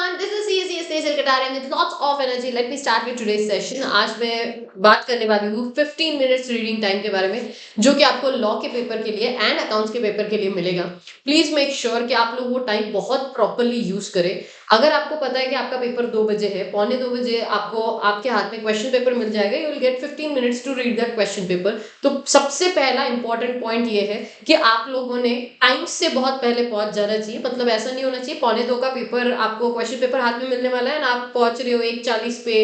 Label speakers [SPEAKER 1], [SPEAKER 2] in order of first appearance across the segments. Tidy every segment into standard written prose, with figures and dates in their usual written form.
[SPEAKER 1] everyone, this is CSCS Tesil Katarian with lots of energy. Let me start with today's session. आज मैं बात करने वाली हूँ 15 मिनट्स रीडिंग टाइम के बारे में, जो कि आपको लॉ के पेपर के लिए एंड अकाउंट्स के पेपर के लिए मिलेगा. प्लीज मेक श्योर कि आप लोग वो टाइम बहुत प्रॉपरली यूज करें. अगर आपको पता है कि आपका पेपर 2 बजे है, पौने 2 बजे आपको आपके हाथ में क्वेश्चन पेपर मिल जाएगा. You will get 15 minutes to read that question paper. तो सबसे पहला इंपॉर्टेंट पॉइंट ये है कि आप लोगों ने टाइम से बहुत पहले पहुंच जाना चाहिए. मतलब ऐसा नहीं होना चाहिए पौने 2 का पेपर, आपको क्वेश्चन पेपर हाथ में मिलने वाला है ना, आप पहुंच रहे हो 1:40 पे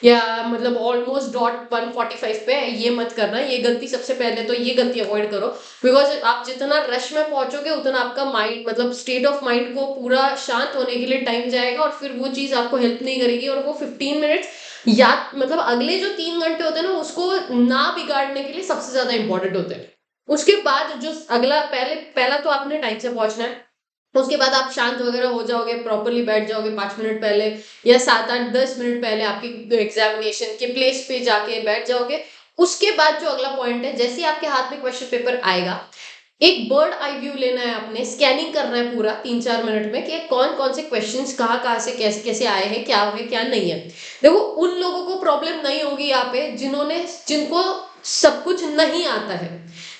[SPEAKER 1] या मतलब ऑलमोस्ट डॉट 1:45 पे. ये मत करना, ये गलती सबसे पहले तो ये गलती अवॉइड करो. बिकॉज आप जितना रश में पहुंचोगे उतना आपका माइंड मतलब स्टेट ऑफ माइंड को पूरा शांत होने के लिए टाइम जाएगा और फिर वो चीज आपको हेल्प नहीं करेगी. और वो 15 मिनट्स या मतलब अगले जो 3 घंटे होते हैं ना, उसको ना बिगाड़ने के लिए सबसे ज्यादा इंपॉर्टेंट होते हैं. उसके बाद जो अगला पहला तो आपने टाइम से पहुंचना है. उसके बाद आप शांत वगैरह हो जाओगे, प्रॉपरली बैठ जाओगे 5 मिनट पहले या 7, 8, 10 मिनट पहले आपकी एग्जामिनेशन के प्लेस पे जाके बैठ जाओगे. उसके बाद जो अगला पॉइंट है, जैसे ही आपके हाथ में क्वेश्चन पेपर आएगा, एक बर्ड आई व्यू लेना है आपने, स्कैनिंग करना है पूरा 3-4 मिनट में कि कौन कौन से क्वेश्चंस कहाँ से कैसे कैसे आए हैं, क्या है क्या नहीं है. देखो उन लोगों को प्रॉब्लम नहीं होगी यहाँ पे जिनको सब कुछ नहीं आता है.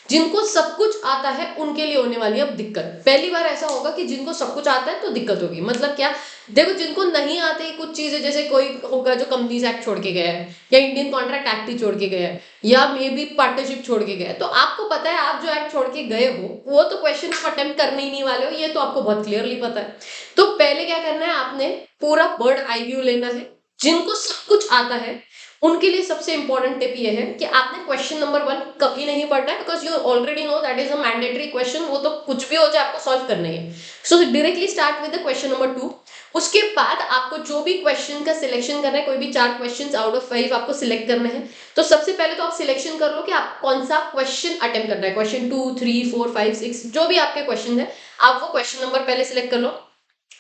[SPEAKER 1] जिनको सब कुछ आता है उनके लिए होने वाली अब दिक्कत. पहली बार ऐसा होगा कि जिनको सब कुछ आता है तो दिक्कत होगी. मतलब क्या, देखो जिनको नहीं आते कुछ चीजें, जैसे कोई होगा जो कंपनीज एक्ट छोड़ के गया है या इंडियन कॉन्ट्रैक्ट एक्ट ही छोड़ के गया है या मे बी पार्टनरशिप छोड़ के गया है, तो आपको पता है आप जो एक्ट छोड़ के गए हो वो तो क्वेश्चन अटेम्प्ट करने ही नहीं वाले हो. ये तो आपको बहुत क्लियरली पता है. तो पहले क्या करना है, आपने पूरा बर्ड आई व्यू लेना है. जिनको सब कुछ आता है उनके लिए सबसे इंपॉर्टेंट टिप ये है कि आपने क्वेश्चन नंबर 1 कभी नहीं पढ़ना है, because you already know that is a mandatory question. वो तो कुछ भी हो जाए आपको सॉल्व करना है. सो directly start with the question number 2. उसके बाद आपको जो भी क्वेश्चन का सिलेक्शन करना है, कोई भी 4 क्वेश्चंस आउट ऑफ 5 आपको सिलेक्ट करने हैं. तो सबसे पहले तो आप सिलेक्शन कर लो कि आप कौन सा क्वेश्चन अटेम्प्ट करना है. क्वेश्चन 2, 3, 4, 5, 6 जो भी आपके क्वेश्चन है, आप वो क्वेश्चन नंबर पहले सिलेक्ट कर लो.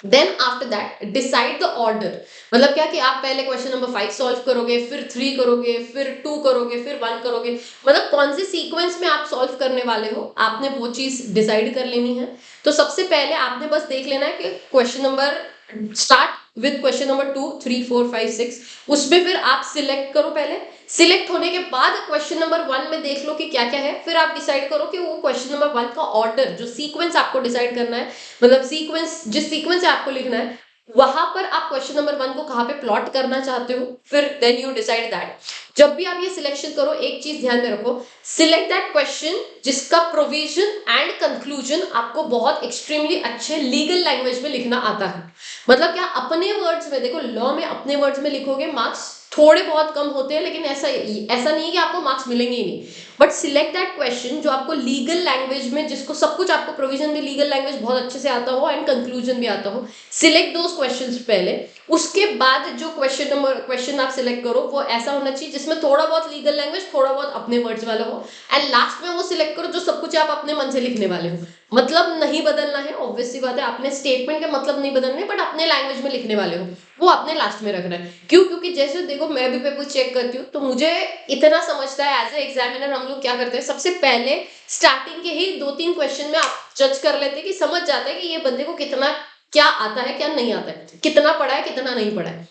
[SPEAKER 1] Then after that decide the order. मतलब क्या कि आप पहले क्वेश्चन नंबर 5 सॉल्व करोगे, फिर 3 करोगे, फिर 2 करोगे, फिर 1 करोगे. मतलब कौन से सीक्वेंस में आप सॉल्व करने वाले हो, आपने वो चीज डिसाइड कर लेनी है. तो सबसे पहले आपने बस देख लेना है कि question number start with question number 2, 3, 4, 5, 6. उसमें फिर आप सिलेक्ट करो. पहले सिलेक्ट होने के बाद क्वेश्चन नंबर 1 में देख लो कि क्या क्या है. फिर आप डिसाइड करो कि वो क्वेश्चन नंबर 1 का ऑर्डर, जो सीक्वेंस आपको डिसाइड करना है, मतलब सीक्वेंस जिस सीक्वेंस से आपको लिखना है, वहां पर आप क्वेश्चन नंबर 1 को कहाँ पे प्लॉट करना चाहते हो. फिर देन यू डिसाइड दैट. जब भी आप ये सिलेक्शन करो, एक चीज ध्यान में रखो, सिलेक्ट दैट क्वेश्चन जिसका प्रोविजन एंड कंक्लूजन आपको बहुत एक्सट्रीमली अच्छे लीगल लैंग्वेज में लिखना आता है. मतलब क्या, अपने वर्ड्स में, देखो लॉ में अपने वर्ड्स में लिखोगे मार्क्स थोड़े बहुत कम होते हैं, लेकिन ऐसा नहीं है कि आपको मार्क्स मिलेंगे ही नहीं. बट सिलेक्ट दैट क्वेश्चन जो आपको लीगल लैंग्वेज में, जिसको सब कुछ आपको प्रोविजन भी लीगल लैंग्वेज बहुत अच्छे से आता हो एंड कंक्लूजन भी आता हो. सिलेक्ट दोस क्वेश्चंस पहले. उसके बाद जो क्वेश्चन आप सिलेक्ट करो वो ऐसा होना चाहिए जिसमें थोड़ा बहुत लीगल लैंग्वेज, थोड़ा बहुत अपने वर्ड्स वाला हो. एंड लास्ट में वो सिलेक्ट करो जो सब कुछ आप अपने मन से लिखने वाले हो. मतलब नहीं बदलना है, ऑब्वियस सी बात है, आपने स्टेटमेंट के मतलब नहीं बदलने, बट अपने लैंग्वेज में लिखने वाले हो, वो आपने लास्ट में रखना है. क्यों? क्योंकि जैसे देखो मैं भी पेपर चेक करती हूँ तो मुझे इतना समझता है एज ए एग्जामिनर, हम लोग क्या करते हैं, सबसे पहले स्टार्टिंग के ही 2-3 क्वेश्चन में आप जज कर लेते हैं कि समझ जाता है कि ये बंदे को कितना क्या आता है क्या नहीं आता है, कितना पढ़ा है कितना नहीं पढ़ा है.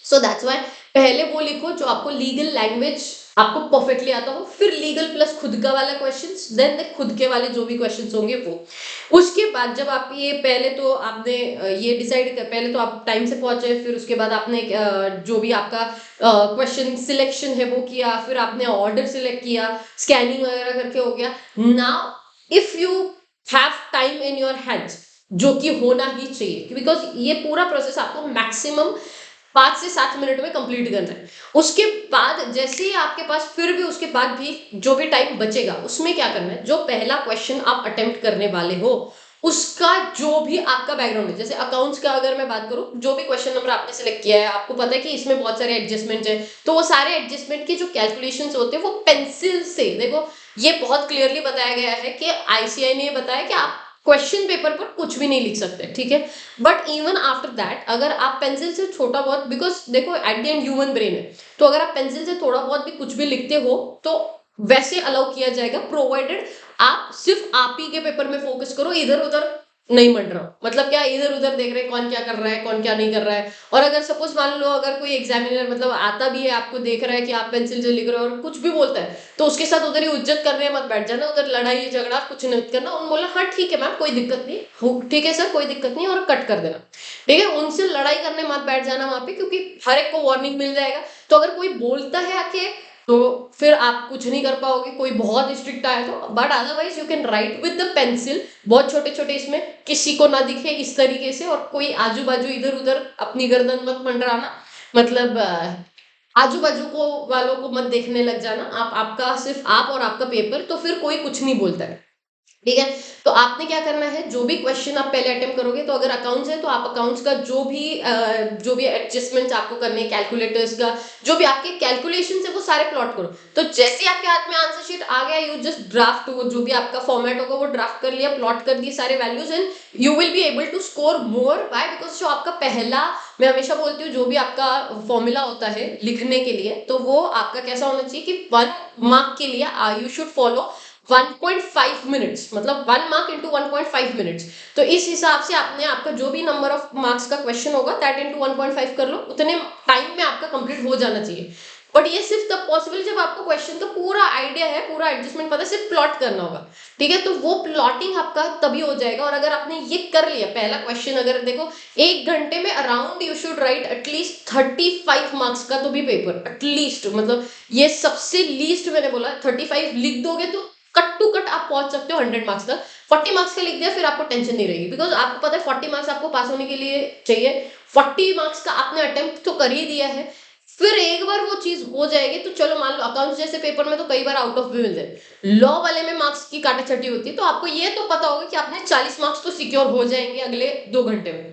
[SPEAKER 1] सो दैट्स वाई पहले वो लिखो जो आपको लीगल लैंग्वेज आपको परफेक्टली आता हो, फिर लीगल प्लस खुद का वाला क्वेश्चंस, देन खुद के वाले जो भी क्वेश्चंस होंगे वो. उसके बाद जब आप ये पहले तो आपने ये डिसाइड कर, पहले तो आप टाइम से पहुंचे, फिर उसके बाद आपने जो भी आपका क्वेश्चन सिलेक्शन है वो किया, फिर आपने ऑर्डर सिलेक्ट किया, स्कैनिंग वगैरह करके हो गया. Now if you have time in your hands, जो कि होना ही चाहिए, बिकॉज ये पूरा प्रोसेस आपको मैक्सिमम 5 से 7 मिनट में कंप्लीट करना है. उसके बाद जैसे ही आपके पास फिर भी उसके बाद भी जो भी टाइम बचेगा, उसमें क्या करना है, जो पहला क्वेश्चन आप अटेम्प्ट करने वाले हो उसका जो भी आपका बैकग्राउंड है, जैसे अकाउंट्स का अगर मैं बात करूं, जो भी क्वेश्चन नंबर आपने सिलेक्ट किया है, आपको पता है कि इसमें बहुत सारे एडजस्टमेंट है, तो वो सारे एडजस्टमेंट के जो कैलकुलेशंस होते हैं वो पेंसिल से, देखो ये बहुत क्लियरली बताया गया है कि आईसीआई ने बताया कि आप क्वेश्चन पेपर पर कुछ भी नहीं लिख सकते, ठीक है. बट इवन आफ्टर दैट अगर आप पेंसिल से छोटा बहुत, बिकॉज देखो at the end human brain है, तो अगर आप पेंसिल से थोड़ा बहुत भी कुछ भी लिखते हो तो वैसे अलाउ किया जाएगा, प्रोवाइडेड आप सिर्फ आप ही के पेपर में फोकस करो, इधर उधर नहीं मंड रहा हूँ। मतलब क्या इधर-उधर देख रहे हैं कौन क्या कर रहा है, कौन क्या नहीं कर रहा है। और अगर सपोज़ मान लो अगर कोई एग्ज़ामिनर मतलब आता भी है, आपको देख रहा है कि आप पेंसिल से लिख रहे हो और कुछ भी बोलता है, तो उसके साथ उधर ही उज्जत करने मत बैठ जाना, उधर लड़ाई-झगड़ा कुछ मत करना। उन्होंने बोला हाँ ठीक है मैम कोई दिक्कत नहीं, हो ठीक है सर कोई दिक्कत नहीं और कट कर देना। ठीक है? उनसे लड़ाई करने मत बैठ जाना वहाँ पे क्योंकि हर एक को वार्निंग मिल जाएगा। तो अगर कोई बोलता है आके तो फिर आप कुछ नहीं कर पाओगे, कोई बहुत स्ट्रिक्ट आया तो but otherwise you can write with the pencil बहुत छोटे-छोटे इसमें किसी को ना दिखे इस तरीके से और कोई आजू-बाजू इधर-उधर अपनी गर्दन मत मंडराना। मतलब आजू-बाजू को वालों को मत देखने लग जाना। आप आपका सिर्फ़ आप और आपका पेपर तो फिर कोई कुछ नहीं बोलता है। ठीक है? तो आपने क्या करना है, जो भी क्वेश्चन आप पहले अटेम्प्ट करोगे, तो अगर अकाउंट्स है, तो आप अकाउंट्स का जो भी एडजस्टमेंट्स आपको करने हैं, कैलकुलेटर्स का, जो भी आपके कैलकुलेशंस है, वो सारे प्लॉट करो। तो जैसे ही आपके हाथ में आंसर शीट आ गया, यू जस्ट ड्राफ्ट वो जो भी आपका फॉर्मेट होगा, वो ड्राफ्ट कर लिया, प्लॉट कर दिए सारे values and you will be able to score more why because जो आपका पहला मैं हमेशा बोलती हूँ, जो भी आपका फॉर्मूला होता है लिखने के लिए, तो वो आपका कैसा होना चाहिए कि 1 मार्क के लिए यू शुड फॉलो 1.5 मिनट्स मतलब 1 मार्क इंटू 1.5 मिनट्स। तो इस हिसाब से आपने आपका जो भी नंबर ऑफ मार्क्स का क्वेश्चन होगा दैट इंटू 1.5 कर लो, उतने टाइम में आपका कंप्लीट हो जाना चाहिए। बट ये सिर्फ तब पॉसिबल जब आपको क्वेश्चन का पूरा आइडिया है, पूरा एडजस्टमेंट पता है, सिर्फ प्लॉट करना होगा। ठीक है? तो वो प्लॉटिंग आपका तभी हो जाएगा और अगर आपने ये कर लिया पहला क्वेश्चन अगर देखो 1 घंटे में around you should write at least 35 marks का तो भी पेपर एटलीस्ट मतलब ये सबसे लीस्ट मैंने बोला 35 लिख दोगे तो कट टू कट आप पहुंच सकते हो 100 मार्क्स तक। 40 मार्क्स का लिख दिया फिर आपको टेंशन नहीं रहेगी बिकॉज आपको पता है 40 मार्क्स आपको पास होने के लिए चाहिए। 40 मार्क्स का आपने अटेम्प्ट तो कर ही दिया है, फिर एक बार वो चीज हो जाएगी तो चलो मान लो अकाउंट्स जैसे पेपर में तो कई बार आउट ऑफ भी मिल जाए। लॉ वाले में मार्क्स की काटाछटी होती है तो आपको ये तो पता होगा कि आपने 40 मार्क्स तो सिक्योर हो जाएंगे अगले 2 घंटे में।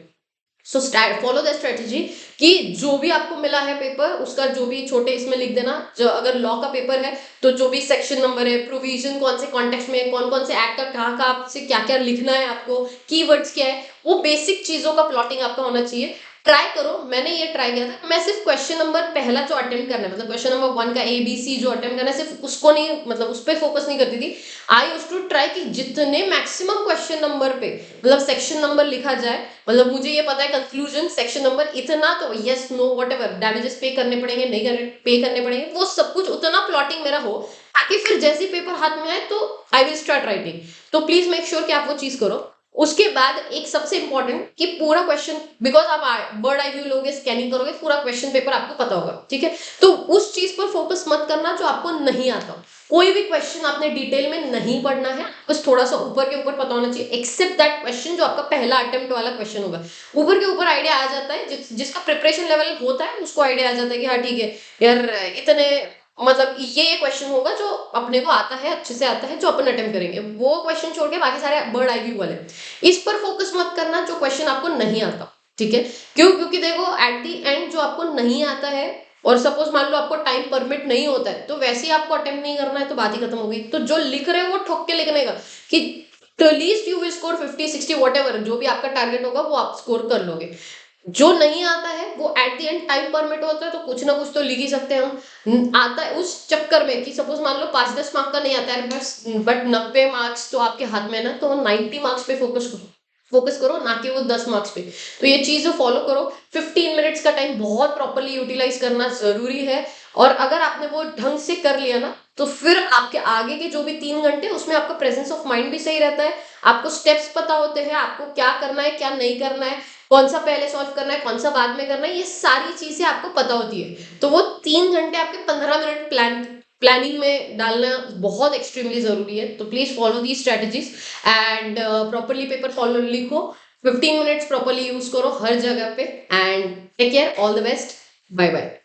[SPEAKER 1] सो फॉलो द स्ट्रेटेजी कि जो भी आपको मिला है पेपर उसका जो भी छोटे इसमें लिख देना। जो अगर लॉ का पेपर है तो जो भी सेक्शन नंबर है, प्रोविजन कौन से कॉन्टेक्स्ट में है, कौन कौन से एक्ट का कहाँ आपसे क्या क्या लिखना है, आपको कीवर्ड्स क्या है, वो बेसिक चीजों का प्लॉटिंग आपका होना चाहिए। ट्राई करो, मैंने ये ट्राई किया था। मैं सिर्फ क्वेश्चन नंबर पहला जो अटेम्प्ट करना है मतलब क्वेश्चन नंबर 1 का ABC जो अटेम्प्ट करना है सिर्फ उसको नहीं मतलब उस पर फोकस नहीं करती थी। आई यूज्ड टू ट्राई कि जितने मैक्सिमम क्वेश्चन नंबर पे मतलब सेक्शन नंबर लिखा जाए। मतलब मुझे ये पता है कंक्लूजन सेक्शन नंबर इतना तो यस नो व्हाटएवर डैमेजेस पे करने पड़ेंगे नहीं पे करने पड़ेंगे वो सब कुछ उतना प्लॉटिंग मेरा हो ताकि फिर जैसे पेपर हाथ में आए तो आई विल स्टार्ट राइटिंग। तो प्लीज मेक श्योर कि आप वो चीज करो। उसके बाद एक सबसे इंपॉर्टेंट कि पूरा क्वेश्चन बिकॉज आप बर्ड आई व्यू लोगे स्कैनिंग करोगे पूरा क्वेश्चन पेपर आपको पता होगा। ठीक है? तो उस चीज पर फोकस मत करना जो आपको नहीं आता। कोई भी क्वेश्चन आपने डिटेल में नहीं पढ़ना है, बस थोड़ा सा ऊपर के ऊपर पता होना चाहिए एक्सेप्ट दैट क्वेश्चन जो आपका पहला अटेम्प्ट वाला क्वेश्चन होगा। ऊपर के ऊपर आइडिया आ जाता है जिसका प्रिपरेशन लेवल होता है उसको आइडिया आ जाता है कि हाँ ठीक है यार इतने मतलब ये क्वेश्चन होगा जो अपने को आता है अच्छे से आता है जो अपन अटेम्प्ट करेंगे। वो क्वेश्चन छोड़ के बाकी सारे बर्ड आई व्यू वाले इस पर फोकस मत करना जो क्वेश्चन आपको नहीं आता। ठीक है? क्यों? क्योंकि देखो एट दी एंड जो आपको नहीं आता है और सपोज मान लो आपको टाइम परमिट नहीं होता है तो वैसे ही आपको अटेम्प्ट नहीं करना है तो बात ही खत्म हो गई। तो जो लिख रहे हो वो ठोक के लिखने का कि तो least you will score 50 60 whatever जो भी आपका टारगेट होगा वो आप स्कोर कर लोगे। जो नहीं आता है वो at the end time permit होता है तो कुछ ना कुछ तो लिख ही सकते हैं हम। आता है उस चक्कर में कि सपोज मान लो 5-10 मार्क का नहीं आता है बस बट 90 मार्क्स तो आपके हाथ में है ना तो 90 मार्क्स पे फोकस करो ना कि वो 10 मार्क्स पे। तो ये चीज फॉलो करो। 15 मिनट्स का टाइम बहुत प्रॉपरली यूटिलाइज करना जरूरी है और अगर आपने वो ढंग से कर लिया ना तो फिर आपके आगे के जो भी 3 घंटे उसमें आपका प्रेजेंस ऑफ माइंड भी सही रहता है। आपको स्टेप्स पता होते हैं आपको क्या करना है क्या नहीं करना है, कौन सा पहले सॉल्व करना है कौन सा बाद में करना है, ये सारी चीजें आपको पता होती है। तो वो 3 घंटे आपके 15 मिनट प्लानिंग में डालना बहुत एक्सट्रीमली जरूरी है। तो please follow the strategies and properly paper follow लिखो। 15 मिनट्स प्रॉपरली यूज करो हर जगह पे and take care all the best. Bye bye.